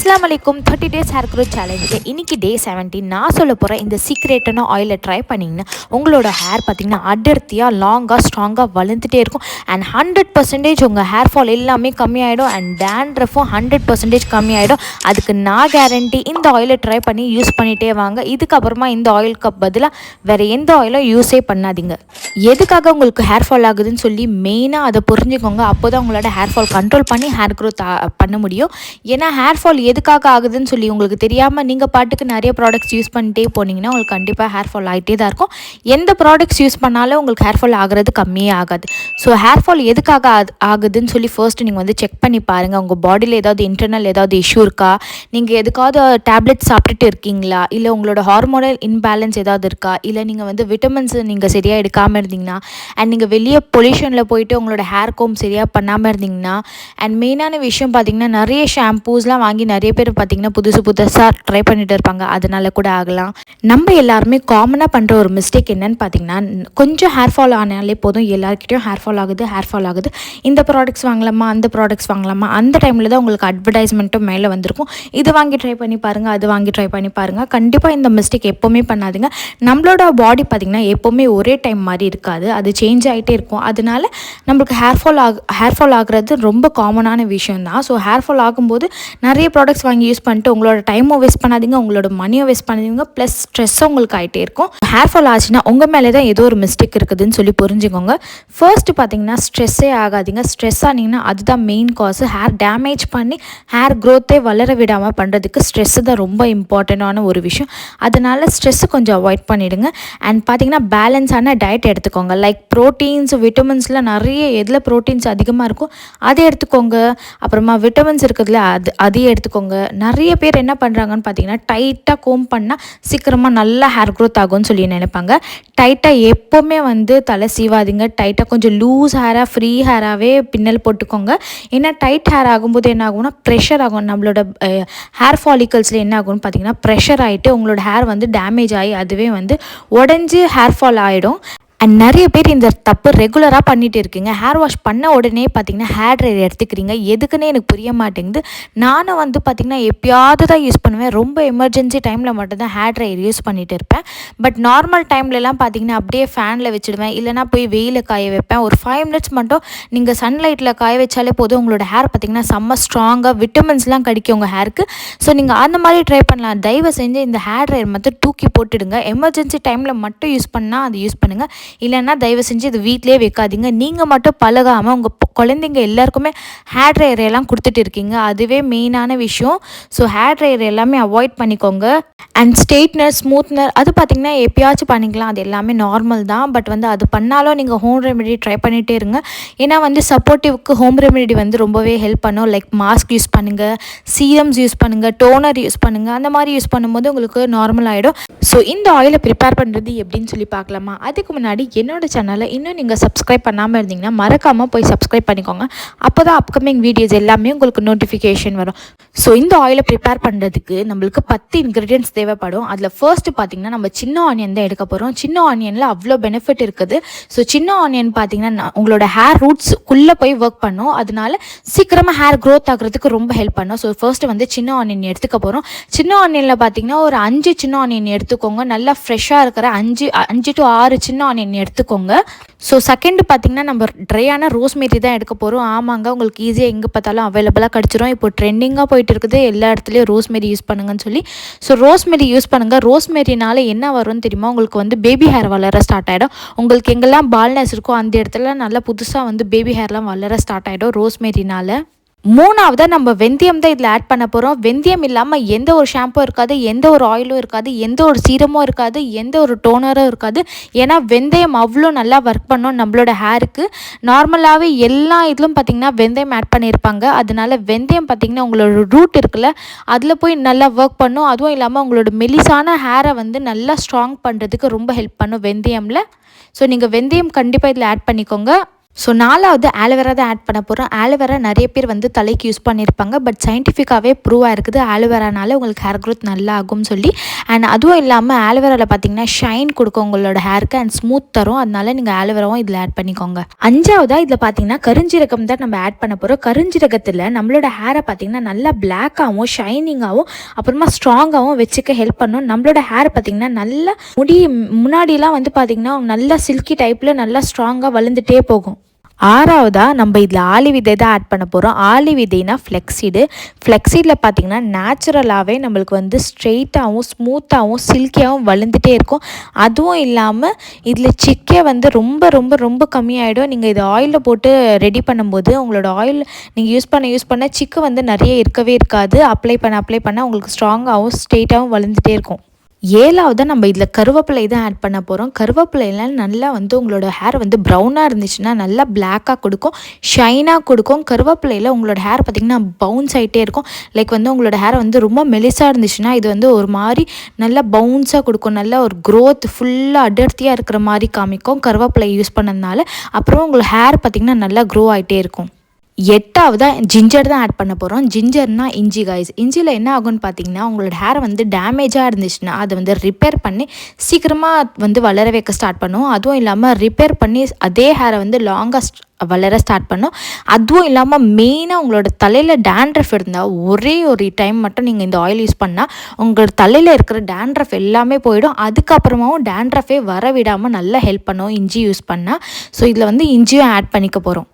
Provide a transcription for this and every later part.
அஸ்ஸலாமு அலைக்கும் 30 days hair growth சேலஞ்சில் இன்றைக்கி டே 17 நான் சொல்ல போகிறேன். இந்த சீக்ரெட்டான ஆயிலை ட்ரை பண்ணிங்கன்னா உங்களோட ஹேர் பார்த்திங்கன்னா அடர்த்தியாக லாங்காக ஸ்ட்ராங்காக வளர்ந்துட்டே இருக்கும். அண்ட் 100% உங்கள் ஹேர் ஃபால் எல்லாமே கம்மியாயிடும். அண்ட் டேண்ட்ரஃபும் 100% கம்மியாயிடும். அதுக்கு நான் கேரண்டி. இந்த ஆயிலை ட்ரை பண்ணி யூஸ் பண்ணிகிட்டே வாங்க. இதுக்கப்புறமா இந்த ஆயிலுக்கு பதிலாக வேறு எந்த ஆயிலும் யூஸே பண்ணாதீங்க. எதுக்காக உங்களுக்கு ஹேர் ஃபால் ஆகுதுன்னு சொல்லி மெயினாக அதை புரிஞ்சுக்கோங்க. அப்போ தான் உங்களோட ஹேர் ஃபால் கண்ட்ரோல் பண்ணி ஹேர் க்ரோத் பண்ண முடியும். ஏன்னா ஹேர் ஃபால் எதுக்காக ஆகுதுன்னு சொல்லி உங்களுக்கு தெரியாமல் நீங்கள் பாட்டுக்கு நிறைய ப்ராடக்ட்ஸ் யூஸ் பண்ணிட்டே போனீங்கன்னா உங்களுக்கு கண்டிப்பாக ஹேர் ஃபால் ஆகிட்டே தான் இருக்கும். எந்த ப்ராடக்ட்ஸ் யூஸ் பண்ணாலும் உங்களுக்கு ஹேர் ஃபால் ஆகிறது கம்மியே ஆகாது. ஸோ ஹேர் ஃபால் எதுக்காக ஆகுதுன்னு சொல்லி ஃபர்ஸ்ட் நீங்கள் வந்து செக் பண்ணி பாருங்கள். உங்கள் பாடியில் ஏதாவது இன்டர்னல் ஏதாவது இஷ்யூ இருக்கா, நீங்கள் எதுக்காவது டேப்லெட் சாப்பிட்டுட்டு இருக்கீங்களா, இல்லை உங்களோட ஹார்மோனல் இன்பேலன்ஸ் ஏதாவது இருக்கா, இல்லை நீங்கள் வந்து விட்டமின்ஸ் நீங்கள் சரியாக எடுக்காமல் இருந்தீங்கன்னா, அண்ட் நீங்கள் வெளியே பொல்யூஷனில் போயிட்டு உங்களோட ஹேர் கோம் சரியாக பண்ணாமல் இருந்தீங்கன்னா, அண்ட் மெயினான விஷயம் பார்த்திங்கன்னா நிறைய ஷாம்பூஸ்லாம் வாங்கி நிறைய பேர் பார்த்திங்கன்னா புதுசாக ட்ரை பண்ணிட்டு இருப்பாங்க. அதனால கூட ஆகலாம். நம்ம எல்லாருமே காமனாக பண்ணுற ஒரு மிஸ்டேக் என்னன்னு பார்த்திங்கன்னா, கொஞ்சம் ஹேர் ஃபால் ஆனாலே போதும் எல்லாருக்கிட்டையும் ஹேர் ஃபால் ஆகுது, இந்த ப்ராடக்ட்ஸ் வாங்கலாமா, அந்த ப்ராடக்ட்ஸ் வாங்கலாமா, அந்த டைமில் தான் உங்களுக்கு அட்வர்டைஸ்மெண்ட்டும் மேலே வந்திருக்கும். இது வாங்கி ட்ரை பண்ணி பாருங்கள், அது வாங்கி ட்ரை பண்ணி பாருங்கள். கண்டிப்பாக இந்த மிஸ்டேக் எப்போவுமே பண்ணாதீங்க. நம்மளோட பாடி பார்த்திங்கன்னா எப்போவுமே ஒரே டைம் மாதிரி இருக்காது, அது சேஞ்ச் ஆகிட்டே இருக்கும். அதனால நம்மளுக்கு ஹேர் ஃபால் ஆகிறது ரொம்ப காமனான விஷயம் தான். ஸோ ஹேர் ஃபால் ஆகும்போது நிறைய ப்ராடக்ட்ஸ் வாங்கி யூஸ் பண்ணிட்டு உங்களோட டைமும் வேஸ்ட் பண்ணாதீங்க, உங்களோட மணியும் வேஸ்ட் பண்ணாதீங்க, ப்ளஸ் ஸ்ட்ரெஸ்ஸும் உங்களுக்கு ஆகிட்டே இருக்கும். ஹேர் ஃபால் ஆச்சுன்னா உங்கள் மேலே தான் ஏதோ ஒரு மிஸ்டேக் இருக்குதுன்னு சொல்லி புரிஞ்சுக்கோங்க. ஃபர்ஸ்ட் பார்த்தீங்கன்னா ஸ்ட்ரெஸ்ஸே ஆகாதீங்க. ஸ்ட்ரெஸ் ஆனீங்கன்னா அதுதான் மெயின் காசு. ஹேர் டேமேஜ் பண்ணி ஹேர் க்ரோத்தே வளர விடாமல் பண்ணுறதுக்கு ஸ்ட்ரெஸ்ஸு தான் ரொம்ப இம்பார்ட்டண்டான ஒரு விஷயம். அதனால ஸ்ட்ரெஸ்ஸு கொஞ்சம் அவாய்ட் பண்ணிவிடுங்க. அண்ட் பார்த்தீங்கன்னா பேலன்ஸான டயட் எடுத்துக்கோங்க. லைக் ப்ரோட்டீன்ஸ், விட்டமின்ஸ்லாம் நிறைய எதில் ப்ரோட்டீன்ஸ் அதிகமாக இருக்கும் அதை எடுத்துக்கோங்க. அப்புறமா விட்டமின்ஸ் இருக்குதுல அதையே எடுத்துக்கோங்க. நிறைய பேர் என்ன பண்ணுறாங்கன்னு பார்த்தீங்கன்னா டைட்டாக கோம் பண்ணால் சீக்கிரமாக நல்லா ஹேர் க்ரோத் ஆகும்னு சொல்லி நினைப்பாங்க. டைட்டாக எப்போவுமே வந்து தலை சீவாதீங்க. டைட்டாக கொஞ்சம் லூஸ் ஹேராக ஃப்ரீ ஹேராகவே பின்னல் போட்டுக்கோங்க. ஏன்னா டைட் ஹேர் ஆகும்போது என்ன ஆகும்னா ப்ரெஷர் ஆகும். நம்மளோட ஹேர் ஃபாலிக்கல்ஸில் என்ன ஆகும்னு பார்த்தீங்கன்னா ப்ரெஷர் ஆகிட்டு உங்களோட ஹேர் வந்து டேமேஜ் ஆகி அதுவே வந்து உடஞ்சி ஹேர் ஃபால் ஆகிடும். அண்ட் நிறைய பேர் இந்த தப்பு ரெகுலராக பண்ணிகிட்டு இருக்கீங்க. ஹேர் வாஷ் பண்ண உடனே பார்த்திங்கன்னா ஹேர் ட்ரையர் எடுத்துக்கிறீங்க. எதுக்குன்னே எனக்கு புரிய மாட்டேங்குது. நானும் வந்து பார்த்திங்கன்னா எப்பயாவது தான் யூஸ் பண்ணுவேன். ரொம்ப எமர்ஜென்சி டைமில் மட்டும்தான் ஹேர் ட்ரையர் யூஸ் பண்ணிகிட்டு இருப்பேன். பட் நார்மல் டைம்லலாம் பார்த்திங்கன்னா அப்படியே ஃபேனில் வச்சுடுவேன், இல்லைனா போய் வெயிலில் காய வைப்பேன். ஒரு 5 மினிட்ஸ் மட்டும் நீங்கள் சன்லைட்டில் காய வச்சாலே போதும். உங்களோட ஹேர் பார்த்திங்கன்னா செம்ம ஸ்ட்ராங்காக விட்டமின்ஸ்லாம் கிடைக்கும் உங்கள் ஹேருக்கு. ஸோ நீங்கள் அந்த மாதிரி ட்ரை பண்ணலாம். தயவு செஞ்சு இந்த ஹேர் ட்ரையர் மட்டும் தூக்கி போட்டுடுங்க. எமர்ஜென்சி டைமில் மட்டும் யூஸ் பண்ணால் அது யூஸ் பண்ணுங்கள். இல்லைன்னா தயவு செஞ்சு இது வீட்டிலே வைக்காதீங்க. நீங்கள் மட்டும் பழகாமல் உங்கள் குழந்தைங்க எல்லாருக்குமே ஹேர் ட்ரையர் எல்லாம் கொடுத்துட்டு இருக்கீங்க. அதுவே மெயினான விஷயம். ஸோ ஹேர் ட்ரையர் எல்லாமே அவாய்ட் பண்ணிக்கோங்க. அண்ட் ஸ்ட்ரெயிட்னர், ஸ்மூத்னர் அது பார்த்திங்கன்னா எப்பயாச்சும் பண்ணிக்கலாம். அது எல்லாமே நார்மல் தான். பட் வந்து அது பண்ணாலும் நீங்கள் ஹோம் ரெமெடி ட்ரை பண்ணிகிட்டே இருங்க. ஏன்னா வந்து சப்போர்ட்டிவ்க்கு ஹோம் ரெமெடி வந்து ரொம்பவே ஹெல்ப் பண்ணும். லைக் மாஸ்க் யூஸ் பண்ணுங்கள், சீரம்ஸ் யூஸ் பண்ணுங்கள், டோனர் யூஸ் பண்ணுங்கள். அந்த மாதிரி யூஸ் பண்ணும்போது உங்களுக்கு நார்மல் ஆகிடும். ஸோ இந்த ஆயிலை ப்ரிப்பேர் பண்ணுறது எப்படின்னு சொல்லி பார்க்கலாமா? அதுக்கு முன்னாடி என்னோட சேனலை இன்னும் நீங்கள் சப்ஸ்கிரைப் பண்ணாமல் இருந்தீங்கன்னா மறக்காமல் போய் சப்ஸ்கிரைப் பண்ணிக்கோங்க. அப்போ தான் அப்கமிங் வீடியோஸ் எல்லாமே உங்களுக்கு நோட்டிஃபிகேஷன் வரும். ஸோ இந்த ஆயிலை ப்ரிப்பேர் பண்ணுறதுக்கு நம்மளுக்கு 10 இன்க்ரீடியன்ட்ஸ் தேவைப்படும். அதில் ஃபர்ஸ்ட் பார்த்திங்கன்னா நம்ம சின்ன ஆனியன் தான் எடுக்க போகிறோம். சின்ன ஆனியனில் அவ்வளோ பெனிஃபிட் இருக்குது. ஸோ சின்ன ஆனியன் பார்த்திங்கன்னா உங்களோட ஹேர் ரூட்ஸ்க்குள்ளே போய் ஒர்க் பண்ணும். அதனால சீக்கிரமாக ஹேர் க்ரோத் ஆகிறதுக்கு ரொம்ப ஹெல்ப் பண்ணும். ஸோ ஃபர்ஸ்ட்டு வந்து சின்ன ஆனியன் எடுத்துக்க போகிறோம். சின்ன ஆனியனில் பார்த்திங்கன்னா ஒரு 5 சின்ன ஆனியன் எடுத்துக்கோங்க. நல்லா ஃப்ரெஷ்ஷாக இருக்கிற 5 to 6 சின்ன ஆனியன் எடுத்துக்கோங்க. ஸோ செகண்ட் பார்த்திங்கன்னா நம்ம ட்ரையான ரோஸ்மேரி தான் எடுக்க போகிறோம். ஆமாங்க, உங்களுக்கு ஈஸியாக எங்கே பார்த்தாலும் அவைலபிளாக கிடச்சிரும். இப்போ ட்ரெண்டிங்காக போயிட்டு இருக்குது எல்லா இடத்துலையும் ரோஸ்மேரி யூஸ் பண்ணுங்கன்னு சொல்லி. ஸோ ரோஸ்மேரி யூஸ் பண்ணுங்கள். ரோஸ்மேரினால என்ன வரும்னு தெரியுமா? உங்களுக்கு வந்து பேபி ஹேர் வளர ஸ்டார்ட் ஆகிடும். உங்களுக்கு எங்கெல்லாம் பால்னஸ் இருக்கோ அந்த இடத்துல நல்லா புதுசாக வந்து பேபி ஹேர்லாம் வளர ஸ்டார்ட் ஆகிடும் ரோஸ்மேரினால. மூணாவதாக நம்ம வெந்தயம் தான் இதில் ஆட் பண்ண போகிறோம். வெந்தயம் இல்லாமல் எந்த ஒரு ஷாம்பும் இருக்காது, எந்த ஒரு ஆயிலும் இருக்காது, எந்த ஒரு சீரமும் இருக்காது, எந்த ஒரு டோனரும் இருக்காது. ஏன்னா வெந்தயம் அவ்வளோ நல்லா ஒர்க் பண்ணோம் நம்மளோட ஹேருக்கு. நார்மலாகவே எல்லா இதிலும் பார்த்திங்கன்னா வெந்தயம் ஆட் பண்ணியிருப்பாங்க. அதனால வெந்தயம் பார்த்திங்கன்னா உங்களோட ரூட் இருக்குல்ல அதில் போய் நல்லா ஒர்க் பண்ணும். அதுவும் இல்லாமல் உங்களோட மெலிசான ஹேரை வந்து நல்லா ஸ்ட்ராங் பண்ணுறதுக்கு ரொம்ப ஹெல்ப் பண்ணும் வெந்தயமில். ஸோ நீங்கள் வெந்தயம் கண்டிப்பாக இதில் ஆட் பண்ணிக்கோங்க. ஸோ 4வது ஆலோவேரா தான் ஆட் பண்ண போகிறோம். ஆலோவேரா நிறைய பேர் வந்து தலைக்கு யூஸ் பண்ணியிருப்பாங்க. பட் சயின்டிஃபிக்காகவே ப்ரூவ் ஆயிருக்குது ஆலோவேரானால உங்களுக்கு ஹேர் க்ரோத் நல்லா ஆகும்னு சொல்லி. அண்ட் அதுவும் இல்லாமல் ஆலோவேராவில் பார்த்தீங்கன்னா ஷைன் கொடுக்கும் உங்களோட ஹேருக்கு அண்ட் ஸ்மூத் தரும். அதனால நீங்கள் ஆலோவேராவும் இதில் ஆட் பண்ணிக்கோங்க. 5வதாக இதில் பார்த்தீங்கன்னா கருஞ்சீரகம் தான் நம்ம ஆட் பண்ண போகிறோம். கருஞ்சீரகத்தில் நம்மளோட ஹேரை பார்த்தீங்கன்னா நல்லா பிளாக்காகவும் ஷைனிங்காகவும் அப்புறமா ஸ்ட்ராங்காகவும் வச்சுக்க ஹெல்ப் பண்ணும். நம்மளோட ஹேர் பார்த்தீங்கன்னா நல்லா முன்னாடிலாம் வந்து பார்த்தீங்கன்னா நல்லா சில்கி டைப்பில் நல்லா ஸ்ட்ராங்காக வளர்ந்துட்டே போகும். 6வதாக நம்ம இதில் ஆலி விதை தான் ஆட் பண்ண போகிறோம். ஆலி விதைனா ஃப்ளெக்ஸீடில் பார்த்திங்கன்னா நேச்சுரலாகவே நம்மளுக்கு வந்து ஸ்ட்ரெயிட்டாகவும் ஸ்மூத்தாகவும் சில்கியாகவும் வளர்ந்துட்டே இருக்கும். அதுவும் இல்லாமல் இதில் சிக்கே வந்து ரொம்ப ரொம்ப ரொம்ப கம்மியாயிடும். நீங்கள் இதை ஆயிலில் போட்டு ரெடி பண்ணும்போது உங்களோட ஆயில் நீங்கள் யூஸ் பண்ண சிக்கு வந்து நிறைய இருக்கவே இருக்காது. அப்ளை பண்ண உங்களுக்கு ஸ்ட்ராங்காகவும் ஸ்ட்ரெயிட்டாகவும் வளர்ந்துட்டே இருக்கும். 7வதாக நம்ம இதில் கருவேப்பிலை தான் ஆட் பண்ண போகிறோம். கருவேப்பிலைலாம் நல்லா வந்து உங்களோட ஹேர் வந்து ப்ரௌனாக இருந்துச்சுன்னா நல்லா பிளாக்காக கொடுக்கும், ஷைனாக கொடுக்கும். கருவேப்பிலையில் உங்களோட ஹேர் பார்த்திங்கன்னா பவுன்ஸ் ஆகிட்டே இருக்கும். லைக் வந்து உங்களோட ஹேர் வந்து ரொம்ப மெலிசாக இருந்துச்சுன்னா இது வந்து ஒரு மாதிரி நல்லா பவுன்ஸாக கொடுக்கும். நல்லா ஒரு க்ரோத் ஃபுல்லாக அடர்த்தியாக இருக்கிற மாதிரி காமிக்கும் கருவேப்பிலை யூஸ் பண்ணதுனால. அப்புறம் உங்களோட ஹேர் பார்த்திங்கன்னா நல்லா க்ரோ ஆகிட்டே இருக்கும். 8வதாக ஜிஞ்சர் தான் ஆட் பண்ண போகிறோம். ஜிஞ்சர்னால் இஞ்சி காய்ஸ். இஞ்சியில் என்ன ஆகும்னு பார்த்தீங்கன்னா உங்களோட ஹேர் வந்து டேமேஜாக இருந்துச்சுன்னா அதை வந்து ரிப்பேர் பண்ணி சீக்கிரமாக வந்து வளர வைக்க ஸ்டார்ட் பண்ணும். அதுவும் இல்லாமல் ரிப்பேர் பண்ணி அதே ஹேரை வந்து லாங்காக வளர ஸ்டார்ட் பண்ணும். அதுவும் இல்லாமல் மெயினாக உங்களோட தலையில் டேண்ட்ரஃப் இருந்தால் ஒரே ஒரு டைம் மட்டும் நீங்கள் இந்த ஆயில் யூஸ் பண்ணால் உங்களோட தலையில் இருக்கிற டேண்ட்ரஃப் எல்லாமே போயிடும். அதுக்கப்புறமாவும் டேண்ட்ரஃபே வர விடாமல் நல்லா ஹெல்ப் பண்ணும் இஞ்சி யூஸ் பண்ணால். ஸோ இதில் வந்து இஞ்சியும் ஆட் பண்ணிக்க போகிறோம்.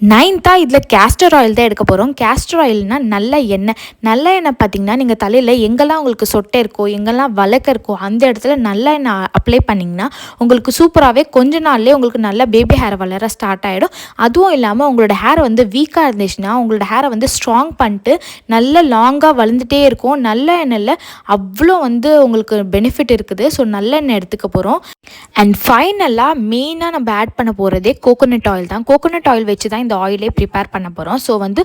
9th இதில் கேஸ்டர் ஆயில் தான் எடுக்க போகிறோம். கேஸ்டர் ஆயில்னால் நல்ல எண்ணெய் பார்த்திங்கன்னா நீங்கள் தலையில் எங்கெல்லாம் உங்களுக்கு சொட்டை இருக்கோ எங்கெல்லாம் வளர்க்க இருக்கோ அந்த இடத்துல நல்ல எண்ணெய் அப்ளை பண்ணிங்கன்னா உங்களுக்கு சூப்பராகவே கொஞ்ச நாள்லேயே உங்களுக்கு நல்ல பேபி ஹேர் வளர ஸ்டார்ட் ஆகிடும். அதுவும் இல்லாமல் உங்களோட ஹேர் வந்து வீக்காக இருந்துச்சுன்னா உங்களோட ஹேரை வந்து ஸ்ட்ராங் பண்ணிட்டு நல்ல லாங்காக வளர்ந்துட்டே இருக்கும். நல்ல எண்ணெயில் அவ்வளோ வந்து உங்களுக்கு பெனிஃபிட் இருக்குது. ஸோ நல்ல எண்ணெய் எடுத்துக்க போகிறோம். அண்ட் ஃபைனலாக மெயினாக நம்ம ஆட் பண்ண போகிறதே கோகோனட் ஆயில் தான். கோகோனட் ஆயில் வச்சு தான் இந்த ஆயிலே ப்ரிப்பேர் பண்ண போகிறோம். ஸோ வந்து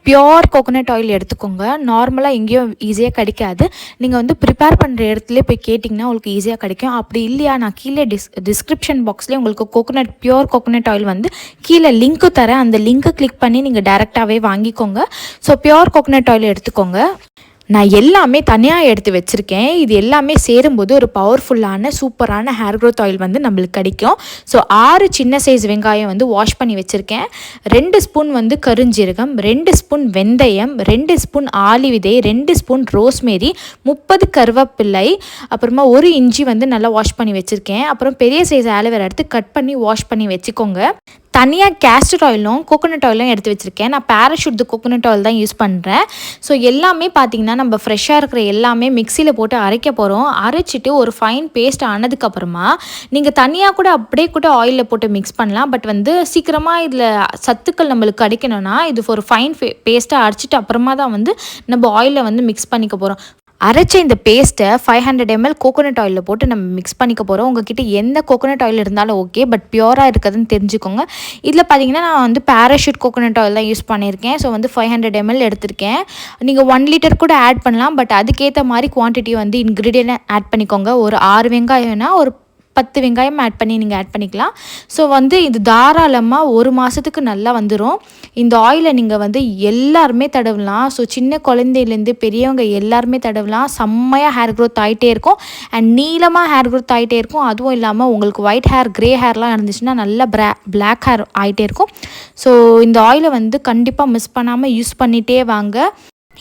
பியோர் கோகோனட் ஆயில் எடுத்துக்கோங்க. நார்மலாக எங்கேயும் ஈஸியாக கிடைக்காது. நீங்கள் வந்து ப்ரிப்பேர் பண்ணுற இடத்துல போய் கேட்டிங்கன்னா உங்களுக்கு ஈஸியாக கிடைக்கும். அப்படி இல்லையா நான் கீழே டிஸ்கிரிப்ஷன் பாக்ஸ்லேயே உங்களுக்கு பியோர் கோகோனட் ஆயில் வந்து கீழே லிங்க்கு தரேன். அந்த லிங்க்கை கிளிக் பண்ணி நீங்கள் டேரெக்டாகவே வாங்கிக்கோங்க. ஸோ பியோர் கோகோனட் ஆயில் எடுத்துக்கோங்க. நான் எல்லாமே தனியாக எடுத்து வச்சுருக்கேன். இது எல்லாமே சேரும்போது ஒரு பவர்ஃபுல்லான சூப்பரான ஹேர் க்ரோத் ஆயில் வந்து நம்மளுக்கு கிடைக்கும். ஸோ 6 சின்ன சைஸ் வெங்காயம் வந்து வாஷ் பண்ணி வச்சுருக்கேன். 2 ஸ்பூன் வந்து கருஞ்சீரகம், 2 ஸ்பூன் வெந்தயம், 2 ஸ்பூன் ஆலி விதை, 2 ஸ்பூன் ரோஸ்மேரி, 30 கருவேப்பிலை, அப்புறமா 1 இஞ்சி வந்து நல்லா வாஷ் பண்ணி வச்சுருக்கேன். அப்புறம் பெரிய சைஸ் ஆலோவேரா எடுத்து கட் பண்ணி வாஷ் பண்ணி வச்சுக்கோங்க. தனியாக கேஸ்டர் ஆயிலும் கோகோனட் ஆயிலும் எடுத்து வச்சுருக்கேன். நான் பேராஷூட் கோகோனட் ஆயில் தான் யூஸ் பண்ணுறேன். ஸோ எல்லாமே பார்த்திங்கன்னா நம்ம ஃப்ரெஷ்ஷாக இருக்கிற எல்லாமே மிக்சியில் போட்டு அரைக்க போகிறோம். அரைச்சிட்டு ஒரு ஃபைன் பேஸ்ட் ஆனதுக்கப்புறமா நீங்கள் தனியாக கூட அப்படியே கூட ஆயிலில் போட்டு மிக்ஸ் பண்ணலாம். பட் வந்து சீக்கிரமாக இதில் சத்துக்கள் நம்மளுக்கு கிடைக்கணும்னா இது ஒரு ஃபைன் பேஸ்ட்டாக அரைச்சிட்டு அப்புறமா தான் வந்து நம்ம ஆயிலில் வந்து மிக்ஸ் பண்ணிக்க போகிறோம். அரைச்ச இந்த பேஸ்ட்டை 500 ml கோகோனட் ஆயிலில் போட்டு நம்ம மிக்ஸ் பண்ணிக்க போகிறோம். உங்ககிட்ட எந்த கோகோனட் ஆயில் இருந்தாலும் ஓகே, பட் பியூராக இருக்குதுன்னு தெரிஞ்சுக்கோங்க. இதில் பார்த்தீங்கன்னா நான் வந்து பேராஷூட் கோகோனட் ஆயில் தான் யூஸ் பண்ணியிருக்கேன். ஸோ வந்து 500 ml எடுத்திருக்கேன். நீங்கள் 1 லிட்டர் கூட ஆட் பண்ணலாம். பட் அதுக்கேற்ற மாதிரி குவான்டிட்டி வந்து இன்க்ரீடியன்ட் ஆட் பண்ணிக்கோங்க. ஒரு 6 வெங்காயம்னா ஒரு 10 வெங்காயம் ஆட் பண்ணிக்கலாம். ஸோ வந்து இது தாராளமாக 1 மாதத்துக்கு நல்லா வந்துடும். இந்த ஆயிலை நீங்கள் வந்து எல்லாருமே தடவலாம். ஸோ சின்ன குழந்தையிலேருந்து பெரியவங்க எல்லாருமே தடவலாம். செம்மையாக ஹேர் க்ரோத் ஆகிட்டே இருக்கும். அண்ட் நீளமாக ஹேர் க்ரோத் ஆகிட்டே இருக்கும். அதுவும் இல்லாமல் உங்களுக்கு ஒயிட் ஹேர், க்ரே ஹேர்லாம் இருந்துச்சுன்னா நல்லா பிளாக் ஹேர் ஆகிட்டே இருக்கும். ஸோ இந்த ஆயிலை வந்து கண்டிப்பாக மிஸ் பண்ணாமல் யூஸ் பண்ணிகிட்டே வாங்க.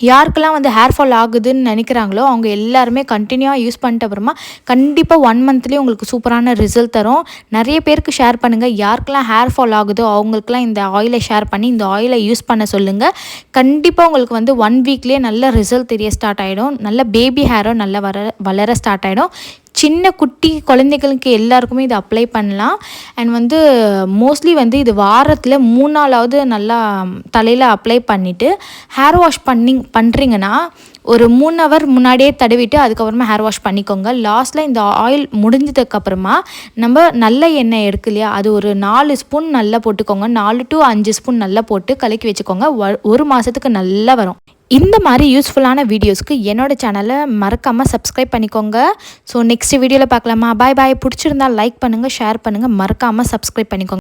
யாருக்கெல்லாம் வந்து ஹேர் ஃபால் ஆகுதுன்னு நினைக்கிறாங்களோ அவங்க எல்லாருமே கண்டினியூவாக யூஸ் பண்ணிட்ட அப்புறமா கண்டிப்பாக 1 மந்த்லேயே உங்களுக்கு சூப்பரான ரிசல்ட் தரும். நிறைய பேருக்கு ஷேர் பண்ணுங்கள். யாருக்கெல்லாம் ஹேர் ஃபால் ஆகுதோ அவங்களுக்குலாம் இந்த ஆயிலை ஷேர் பண்ணி இந்த ஆயிலை யூஸ் பண்ண சொல்லுங்கள். கண்டிப்பாக உங்களுக்கு வந்து 1 வீக்லேயே நல்ல ரிசல்ட் தெரிய ஸ்டார்ட் ஆகிடும். நல்ல பேபி ஹேரும் நல்லா வளர ஸ்டார்ட் ஆகிடும். சின்ன குட்டி குழந்தைகளுக்கு எல்லாருக்குமே இது அப்ளை பண்ணலாம். அண்ட் வந்து மோஸ்ட்லி வந்து இது வாரத்தில் 3 நாளாவது நல்லா தலையில் அப்ளை பண்ணிவிட்டு ஹேர் வாஷ் பண்ணுறீங்கன்னா ஒரு 3 ஹவர் முன்னாடியே தடவிட்டு அதுக்கப்புறமா ஹேர் வாஷ் பண்ணிக்கோங்க. லாஸ்ட்டில் இந்த ஆயில் முடிஞ்சதுக்கப்புறமா நம்ம நல்ல எண்ணெய் இருக்கு இல்லையா, அது ஒரு 4 ஸ்பூன் நல்லா போட்டுக்கோங்க. 4 to 5 ஸ்பூன் நல்லா போட்டு கலக்கி வச்சுக்கோங்க. 1 மாதத்துக்கு நல்லா வரும். இந்த மாதிரி யூஸ்ஃபுல்லான வீடியோஸ்க்கு என்னோடய சேனலை மறக்காமல் சப்ஸ்கிரைப் பண்ணிக்கோங்க. ஸோ நெக்ஸ்ட் வீடியோவில் பார்க்கலாமா? பாய். பிடிச்சிருந்தால் லைக் பண்ணுங்கள், ஷேர் பண்ணுங்கள், மறக்காமல் சப்ஸ்கிரைப் பண்ணிக்கோங்க.